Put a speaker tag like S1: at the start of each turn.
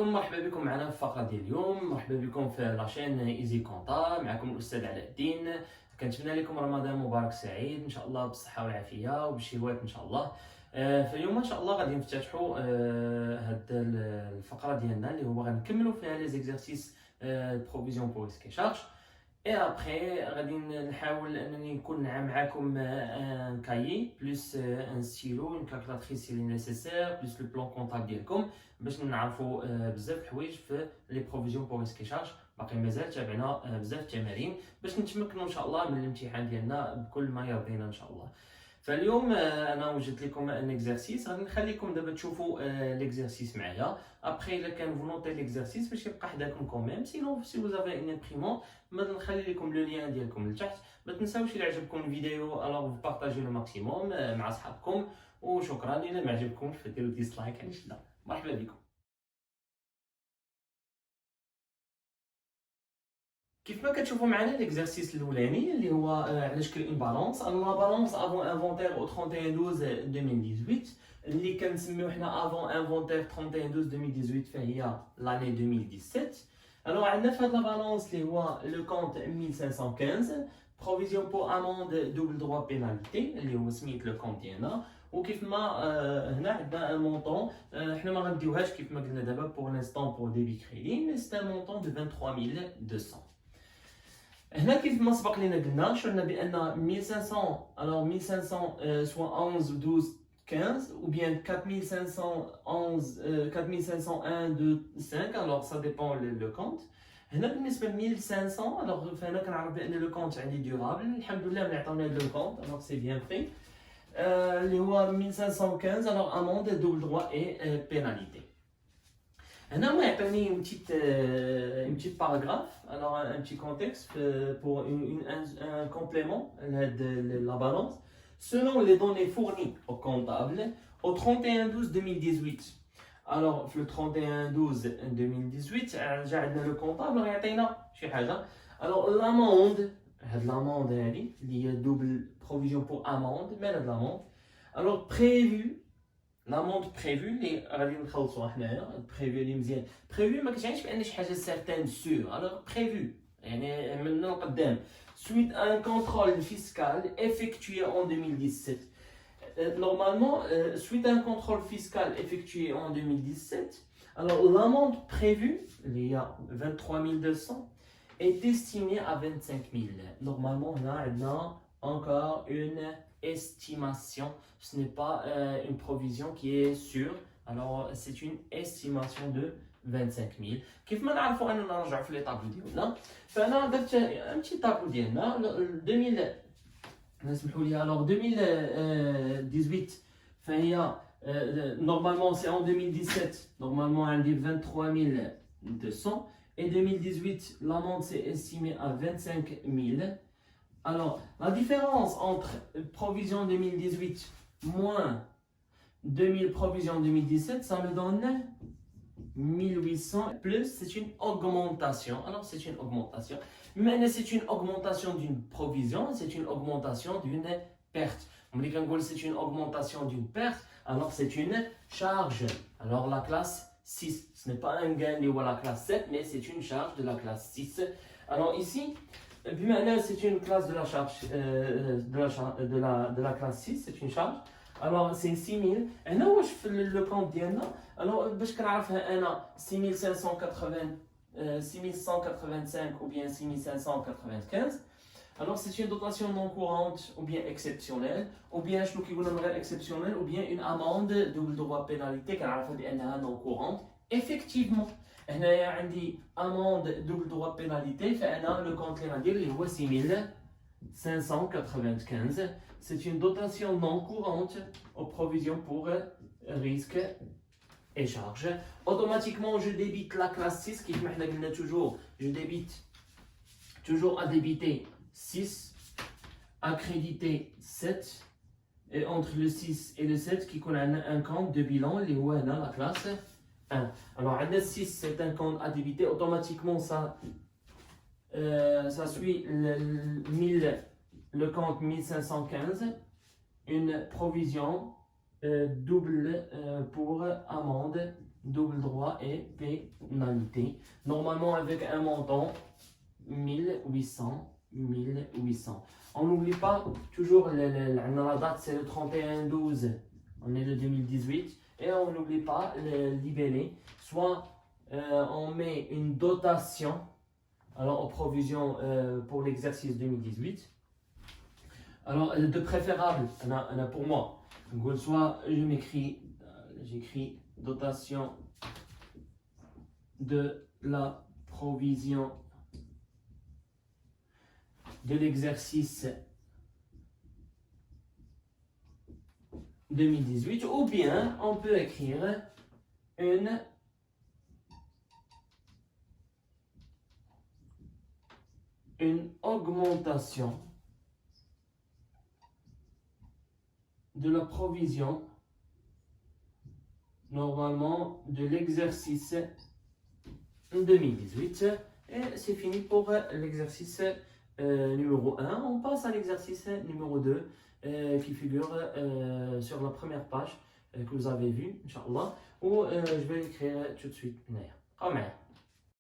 S1: عليكم، مرحبا بكم معنا في الفقره ديال اليوم. مرحبا بكم في لاشين ايزي كونطا، معكم الاستاذ علاء الدين. كنتمنى لكم رمضان مبارك سعيد ان شاء الله بالصحه والعافيه وبالشهوات ان شاء الله. فاليوم ان شاء الله غادي نفتتحوا هاد الفقره ديالنا اللي هو غنكملوا فيها لي زيكزارسيس بروفيزيون بور ريسك شارج. اي ابخي غادي نحاول انني نكون معاكم ان كايي بلس ان ستيلو اون كالكولاتريس سي نيسيسير بلس لو بلان كونطابل ديالكم باش نعرفوا بزاف الحوايج في لي بروفيزيون بور ريسك شارج. باقي مازال تابعنا بزاف التمارين باش نتمكنوا ان شاء الله من الامتحان ديالنا بكل ما يرضينا ان شاء الله. فاليوم انا وجدت لكم ان اكزرسيس، غادي نخليكم دابا تشوفوا ليكزرسيس معايا. ابخي الا كان فو نوتي ليكزرسيس باش يبقى حداكم كوميم، سينو سي فوزافي ان امبريمون ما نخلي لكم لو لين ديالكم لتحت. ما تنساوش الى عجبكم الفيديو الوغ بارطاجيو لو ماكسيموم مع صحابكم، وشكرا. الى ما عجبكمش فديروا ديسلايك علاش لا. مرحبا بكم. كيف ما كتشوفوا معنا ليكزرسيس الاولاني اللي هو على شكل اون بالانس. انا لا بالانس افون انفونتير او 31 12 2018 اللي كنسميو حنا افون انفونتير 31 12 2018 فهي لاني 2017. الوغ عندنا في هاد لا بالانس اللي هو لو كونت 1515 بروفيزيون بور اموند دوبل دروا بيناليتي اللي هو سميت لو كونت ديالنا. وكيف ما هنا عندنا ان مونطون حنا ما غنديوهاش كيف ما قلنا دابا بور لانستون بور ديبي كريدي، مي سي ان مونطون دو 23200. هنا كيف ما سبق لينا قلنا شفنا بان 1500 alors 1500 soit 11 12 15 ou bien 4511 4501 2 5 alors ça dépend le compte. هنا بالنسبه ل 1500 alors فانا كنعرف بان لو كونت عندي ديورابل الحمد لله ملي عطاونا لو كونت alors سي بيان في اللي هو 1515 alors amende double droit et pénalité. هنا ما يعطيني une petite paragraphe, alors un petit contexte pour un complément de la balance. Selon les données fournies au comptable au 31/12/2018. Alors le 31/12/2018 جا عندنا le comptable غيعطينا شي حاجه. Alors l'amende هاد l'amende هادي اللي هي double provision pour amende مال هاد l'amende. Alors prévu l'amende prévue اللي غادي نخلصوها حنايا بريفي اللي مزيان. بريفي ما كتعنيش بان شي حاجه سيرتين سور، الوغ بريفي يعني من القدام. suite à un contrôle fiscal effectué en 2017. Normalement, suite à un contrôle fiscal effectué en 2017, alors l'amende prévue, il y a 23 200, est estimée à 25 000. Normalement, on a encore une estimation, ce n'est pas une provision qui est sûre, alors c'est une estimation de 25 000. كيف ما نعرفوا اننا نرجعوا في لي طابلو ديالنا، فانا درت ان بتي طابلو ديالنا 2000 نسمحوا لي. alors 2018 فهي normalement c'est en 2017 normalement عندي 23 200 et 2018 l'amende s'est estimée à 25 000. Alors, la différence entre provision 2018 moins 2000 provision 2017, ça me donne 1800 plus, c'est une augmentation. Alors, c'est une augmentation. Mais c'est une augmentation d'une provision, c'est une augmentation d'une perte. On dit qu'en gros, c'est une augmentation d'une perte, alors c'est une charge. Alors, la classe 6, ce n'est pas un gain ou la classe 7, mais c'est une charge de la classe 6. Alors, ici, c'est une classe de la charge de la classe 6, c'est une charge. Alors c'est 6000. هنا واش في لو كونت ديالنا alors باش كنعرفها انا 6580 6185 ou bien 6595. Alors c'est une dotation non courante ou bien exceptionnelle ou bien شنو كيقولوا من غير exceptionnelle ou bien une amende double droit pénalité كنعرفها بانها non courante. Effectivement هنايا عندي amende double droit pénalité فانا لو كونت اللي غندير اللي هو 6595. C'est une dotation non courante aux provisions pour risque et charge. Automatiquement, je débite la classe 6 qui est toujours, je débite toujours à débiter 6, à créditer 7, et entre le 6 et le 7 qui connaît un compte de bilan, les ONA, la classe 1. Alors, le 6, c'est un compte à débiter. Automatiquement, ça suit le compte 1515, une provision double pour amende double droit et pénalité. Normalement avec un montant 1800. On n'oublie pas toujours la date, c'est le 31/12. On est le 2018 et on n'oublie pas le libellé. Soit on met une dotation alors aux provisions pour l'exercice 2018. Alors de préférable, pour moi, donc, soit j'écris dotation de la provision de l'exercice 2018, ou bien on peut écrire une augmentation de la provision normalement de l'exercice 2018. Et c'est fini pour l'exercice numéro 1. On passe à l'exercice numéro 2 qui figure sur la première page que vous avez vue, Inch'Allah, où je vais l'écrire tout de suite.